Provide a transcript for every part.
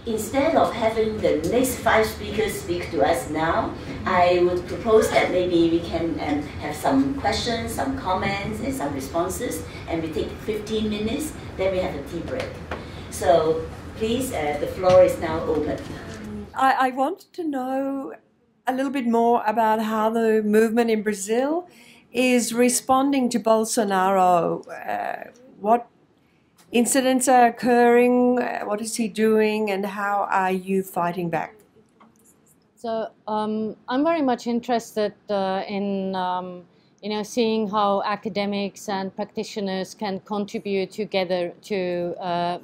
instead of having the next 5 speakers speak to us now, I would propose that maybe we can have some questions, some comments, and some responses, and we take 15 minutes, then we have a tea break. So please, the floor is now open. I wanted to know a little bit more about how the movement in Brazil is responding to Bolsonaro. What incidents are occurring? What is he doing, and how are you fighting back? So I'm very much interested in seeing how academics and practitioners can contribute together to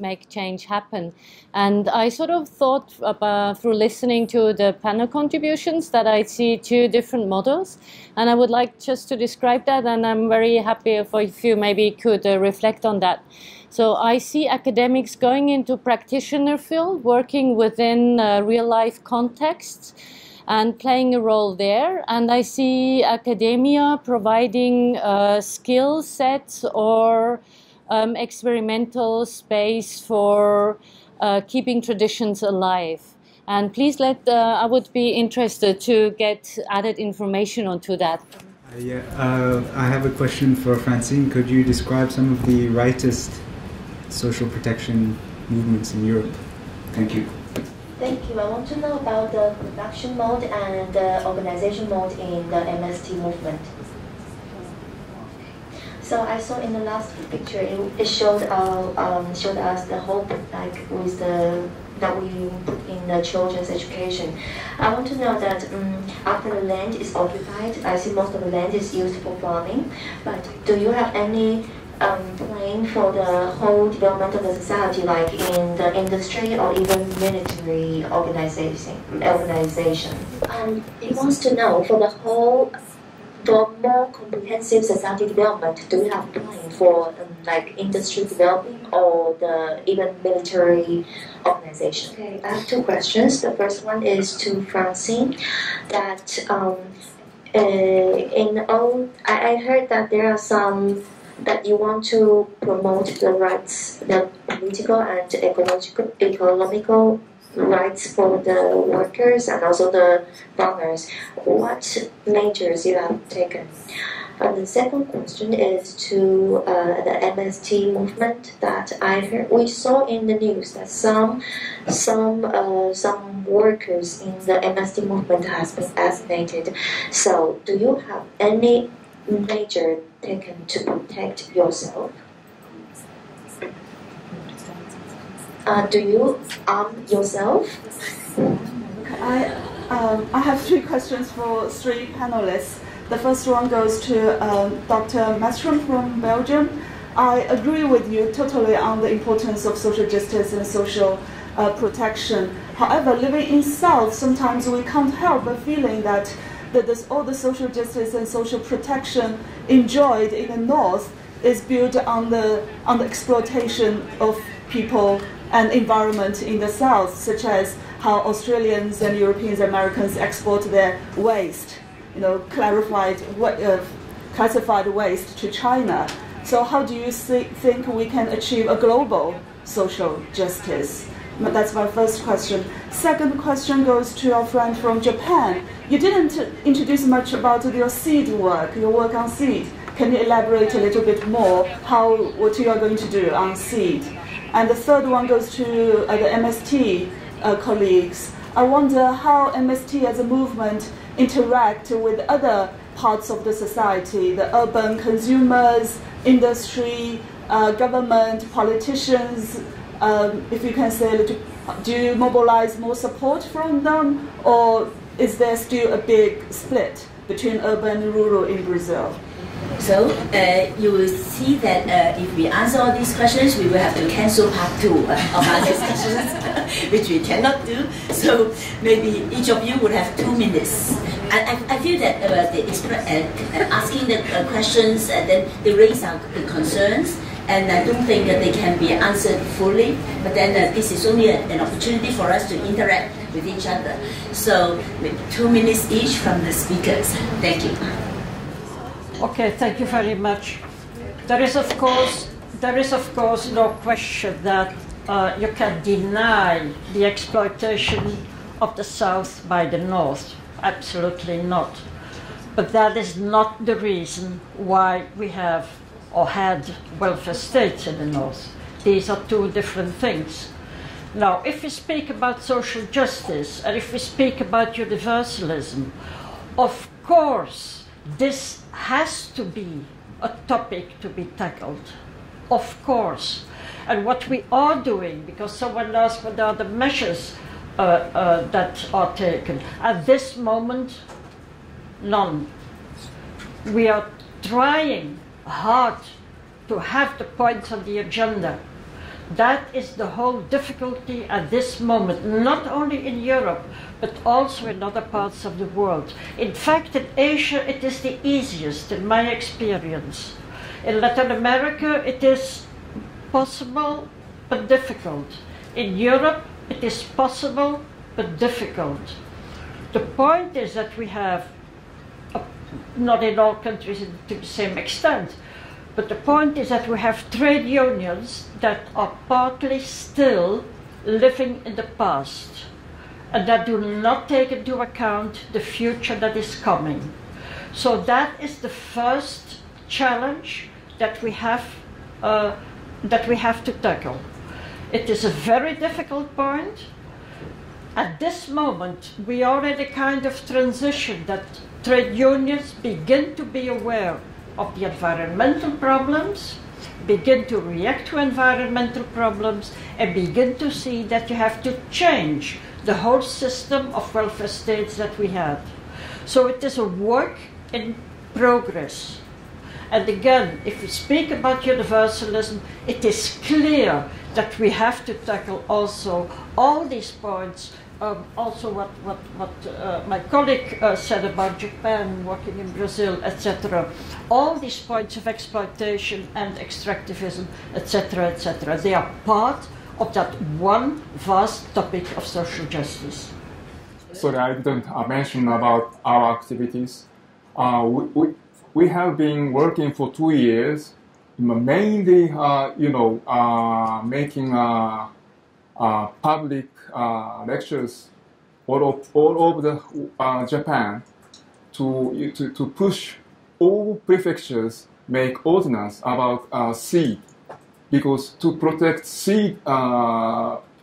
make change happen. And I sort of thought about, through listening to the panel contributions, that I see 2 different models. And I would like just to describe that, and I'm very happy if you maybe could reflect on that. So I see academics going into practitioner field, working within real-life contexts, and playing a role there. And I see academia providing skill sets or experimental space for keeping traditions alive. And please I would be interested to get added information onto that. I have a question for Francine. Could you describe some of the rightist social protection movements in Europe? Thank you. Thank you. I want to know about the production mode and the organization mode in the MST movement. So I saw in the last picture it showed us the hope, like with the that we put in the children's education. I want to know that after the land is occupied, I see most of the land is used for farming. But do you have any plan for the whole development of the society, like in the industry or even military organization? It wants to know for the more comprehensive society development, do we have a plan for like industry developing or the even military organization? Okay, I have 2 questions. The first one is to Francine. That I heard that there are some that you want to promote the rights, the political and economical rights for the workers and also the farmers. What measures you have taken? And the second question is to the MST movement that I heard. We saw in the news that some workers in the MST movement has been assassinated. So, do you have any measure taken to protect yourself? Do you arm yourself? I have 3 questions for 3 panelists. The first one goes to Dr. MESTRUM from Belgium. I agree with you totally on the importance of social justice and social protection. However, living in South, sometimes we can't help but feeling that all the social justice and social protection enjoyed in the North is built on the exploitation of people and environment in the South, such as how Australians and Europeans and Americans export their waste, classified waste to China. So how do you think we can achieve a global social justice? That's my first question. Second question goes to our friend from Japan. You didn't introduce much about your seed work, your work on seed. Can you elaborate a little bit more what you are going to do on seed? And the third one goes to the MST colleagues. I wonder how MST as a movement interact with other parts of the society, the urban consumers, industry, government, politicians. If you can say a little, do you mobilize more support from them, or is there still a big split between urban and rural in Brazil? So you will see that if we answer all these questions, we will have to cancel part 2 of our discussions, which we cannot do. So maybe each of you would have 2 minutes. I feel that asking the questions, and then they raise our concerns, and I don't think that they can be answered fully. But then this is only an opportunity for us to interact with each other. So 2 minutes each from the speakers. Thank you. Okay, thank you very much. There is of course no question that you can deny the exploitation of the South by the North. Absolutely not. But that is not the reason why we have or had welfare states in the North. These are two different things. Now, if we speak about social justice and if we speak about universalism, of course, this has to be a topic to be tackled. Of course. And what we are doing, because someone asked what are the measures that are taken. At this moment, none. We are trying hard to have the points on the agenda. That is the whole difficulty at this moment, not only in Europe, but also in other parts of the world. In fact, in Asia, it is the easiest, in my experience. In Latin America, it is possible, but difficult. In Europe, it is possible, but difficult. The point is that we have, not in all countries to the same extent, but the point is that we have trade unions that are partly still living in the past and that do not take into account the future that is coming. So that is the first challenge that we have to tackle. It is a very difficult point. At this moment, we are in a kind of transition that trade unions begin to be aware of the environmental problems, begin to react to environmental problems, and begin to see that you have to change the whole system of welfare states that we had. So it is a work in progress. And again, if we speak about universalism, it is clear that we have to tackle also all these points. Also what my colleague said about Japan, working in Brazil, etc. All these points of exploitation and extractivism, etc., etc. They are part of that one vast topic of social justice. Sorry, I didn't mention about our activities. We have been working for 2 years, mainly, making public lectures all over Japan to push all prefectures make ordinance about seed, because to protect seed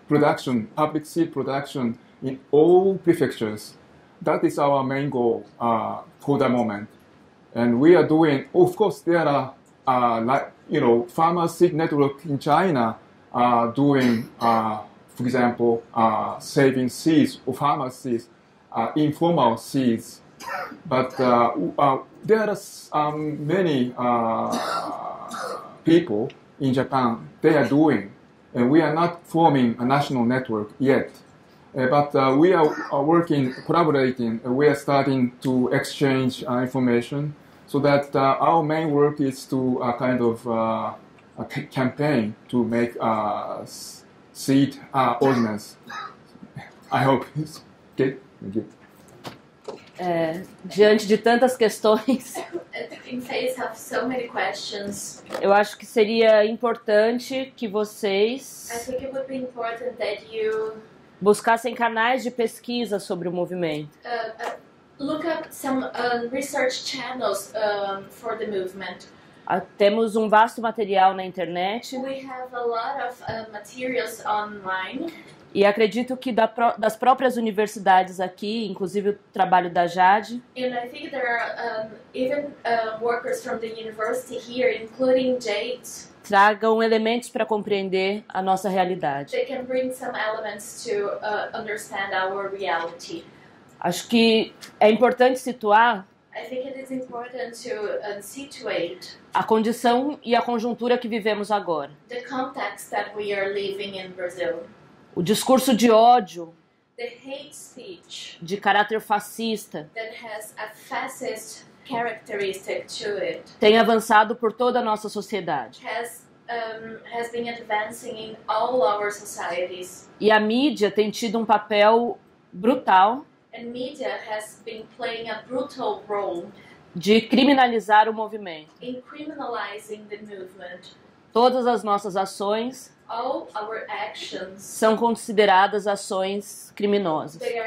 production, public seed production in all prefectures, that is our main goal for the moment. And we are doing, of course, there are farmer seed network in China doing, for example, saving seeds or farmer seeds, informal seeds. But there are many people in Japan, they are doing, and we are not forming a national network yet. But we are working, collaborating, and we are starting to exchange information so that our main work is to kind of a campaign to make seed ordinance. I hope it's okay. Thank you. Diante de tantas questões, In face of so many questions, eu acho que seria importante que vocês I think it would be important that you buscassem canais de pesquisa sobre o movimento. look up some research channels for the movement. Temos um vasto material na internet. We have a lot of materials online. E acredito que das próprias universidades aqui, inclusive o trabalho da Jade, And I think there are even workers from the university here, including Jade. tragam elementos para compreender a nossa realidade. They can bring some elements to understand our reality. Acho que é importante situar I think it is important to situate a condição e a conjuntura que vivemos agora. the context that we are living in Brazil. O discurso de ódio, The hate speech de caráter fascista, that has a fascist characteristic to it tem avançado por toda a nossa sociedade. has been advancing in all our societies. E a mídia tem tido um papel brutal And media has been playing a brutal role de criminalizar o movimento. in criminalizing the movement. Todas as nossas ações all our actions, são consideradas ações criminosas. they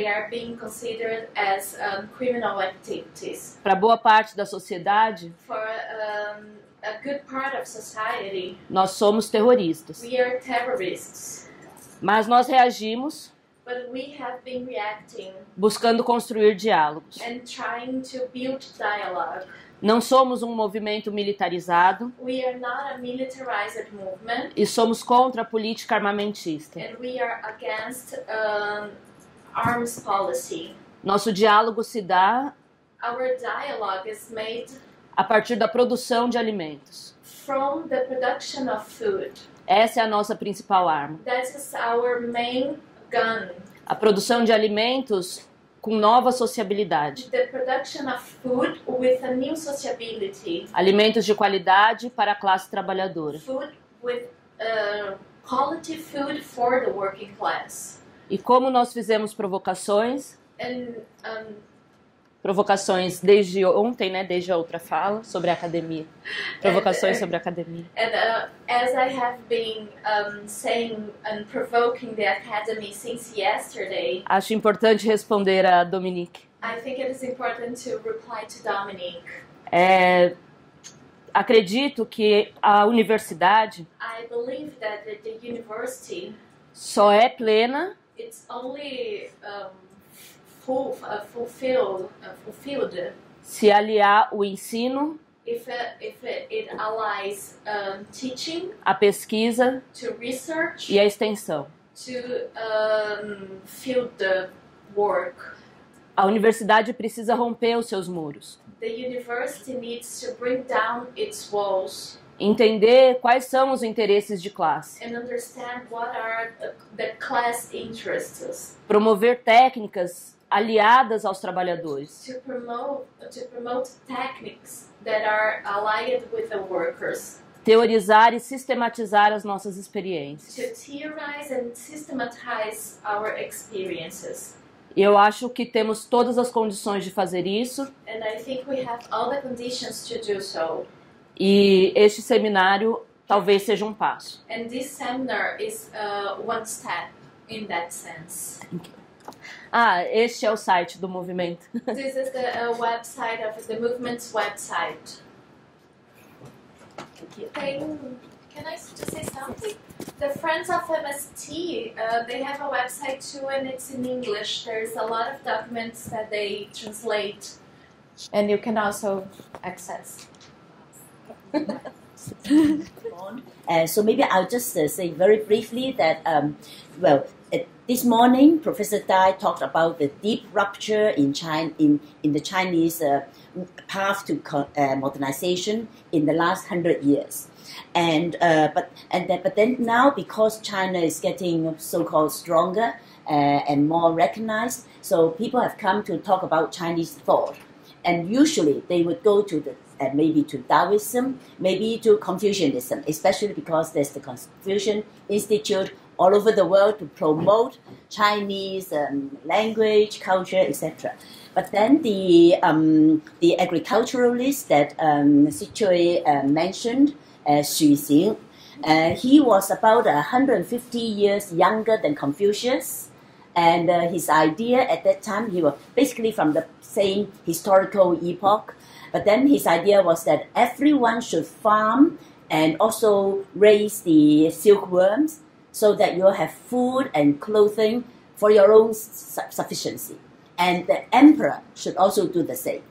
are being considered as criminal activities. Para boa parte da sociedade, For a good part of society, nós somos terroristas. we are terrorists. Mas nós reagimos But we have been reacting buscando construir diálogos. and trying to build dialogue. Não somos um movimento militarizado We are not a militarized movement, e somos contra a política armamentista. and we are against arms policy. Nosso diálogo se dá Our dialogue is made a partir da produção de alimentos. from the production of food. Essa é a nossa principal arma. That is our main gun. A produção de alimentos com nova sociabilidade. The production of food with a new sociability. Alimentos de qualidade para a classe trabalhadora. Food with quality food for the working class. E como nós fizemos provocações, And provocações desde ontem, né, desde a outra fala, sobre a academia. Provocações sobre a academia. And as I have been saying and provoking the academy since yesterday, Acho importante responder a Dominique. I think it is important to reply to Dominique. Acredito que a universidade I believe that the university, só é plena it's only fulfilled se aliar o ensino, if it allies teaching a pesquisa to research e a extensão. to field the work. A universidade precisa romper os seus muros, The university needs to bring down its walls entender quais são os interesses de classe, and understand what are the class interests, promover técnicas aliadas aos trabalhadores, to promote techniques that are allied with the workers, teorizar e sistematizar as nossas experiências. to theorize and systematize our experiences. E eu acho que temos todas as condições de fazer isso, And I think we have all the conditions to do so. e este seminário talvez seja um passo. And this seminar is one step in that sense. Este é o site do movimento. This is the website of the movement's website. Can I just say something? The Friends of MST, they have a website too, and it's in English. There's a lot of documents that they translate, and you can also access. So maybe I'll just say very briefly that, this morning, Professor Dai talked about the deep rupture in China, in the Chinese path to modernization in the last 100 years. But then now, because China is getting so-called stronger and more recognized, so people have come to talk about Chinese thought. And usually they would go to maybe to Taoism, maybe to Confucianism, especially because there's the Confucian Institute all over the world to promote Chinese language, culture, etc. But then the agriculturalist that Xiaomei mentioned, Xu Xing, he was about 150 years younger than Confucius, and his idea at that time, he was basically from the same historical epoch, but then his idea was that everyone should farm and also raise the silkworms so that you'll have food and clothing for your own sufficiency. And the emperor should also do the same.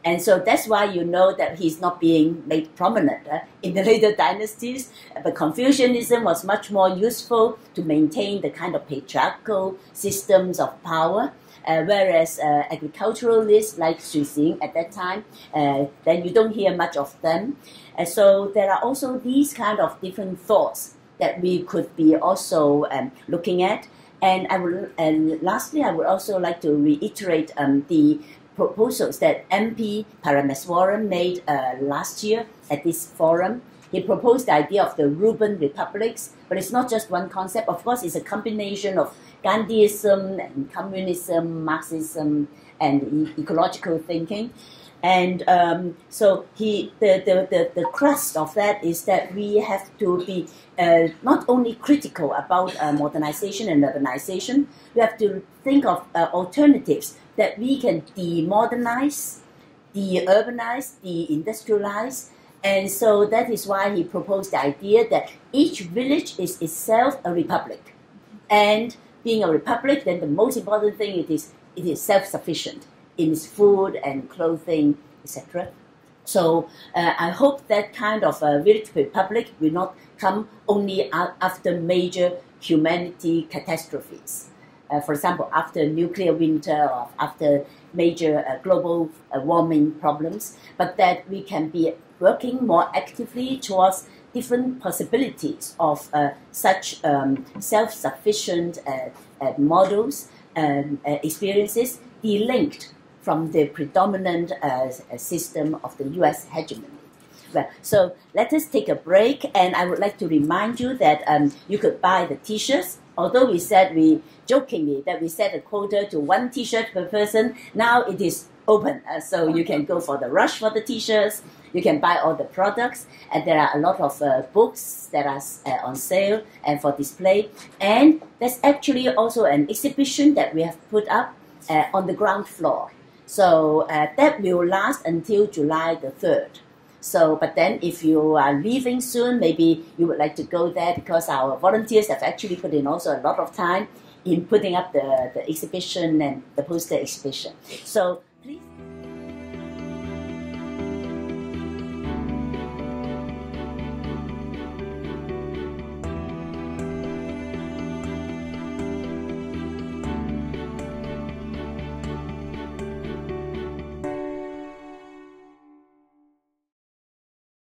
And so that's why you know that he's not being made prominent in the later dynasties. But Confucianism was much more useful to maintain the kind of patriarchal systems of power. Whereas agriculturalists like Xu Xing at that time, then you don't hear much of them. So there are also these kind of different thoughts that we could be also looking at. And lastly, I would also like to reiterate the proposals that MP Parameswaran made last year at this forum. He proposed the idea of the Reuben republics, but it's not just one concept. Of course, it's a combination of Gandhiism and communism, Marxism, and ecological thinking. And so the crust of that is that we have to be not only critical about modernization and urbanization, we have to think of alternatives that we can demodernize, de-urbanize, de-industrialize. And so that is why he proposed the idea that each village is itself a republic. And being a republic, then the most important thing it is self-sufficient in its food and clothing, etc. So I hope that kind of a village republic will not come only after major humanity catastrophes. For example, after nuclear winter or after major global warming problems, but that we can be working more actively towards different possibilities of such self-sufficient models and experiences delinked from the predominant system of the US hegemony. Well, so let us take a break, and I would like to remind you that you could buy the t-shirts. Although we jokingly that we set a quota to 1 t-shirt per person, now it is open, so you can go for the rush for the t-shirts. You can buy all the products, and there are a lot of books that are on sale and for display. And there's actually also an exhibition that we have put up on the ground floor. So that will last until July the 3rd. So, but then if you are leaving soon, maybe you would like to go there, because our volunteers have actually put in also a lot of time in putting up the exhibition and the poster exhibition. So please.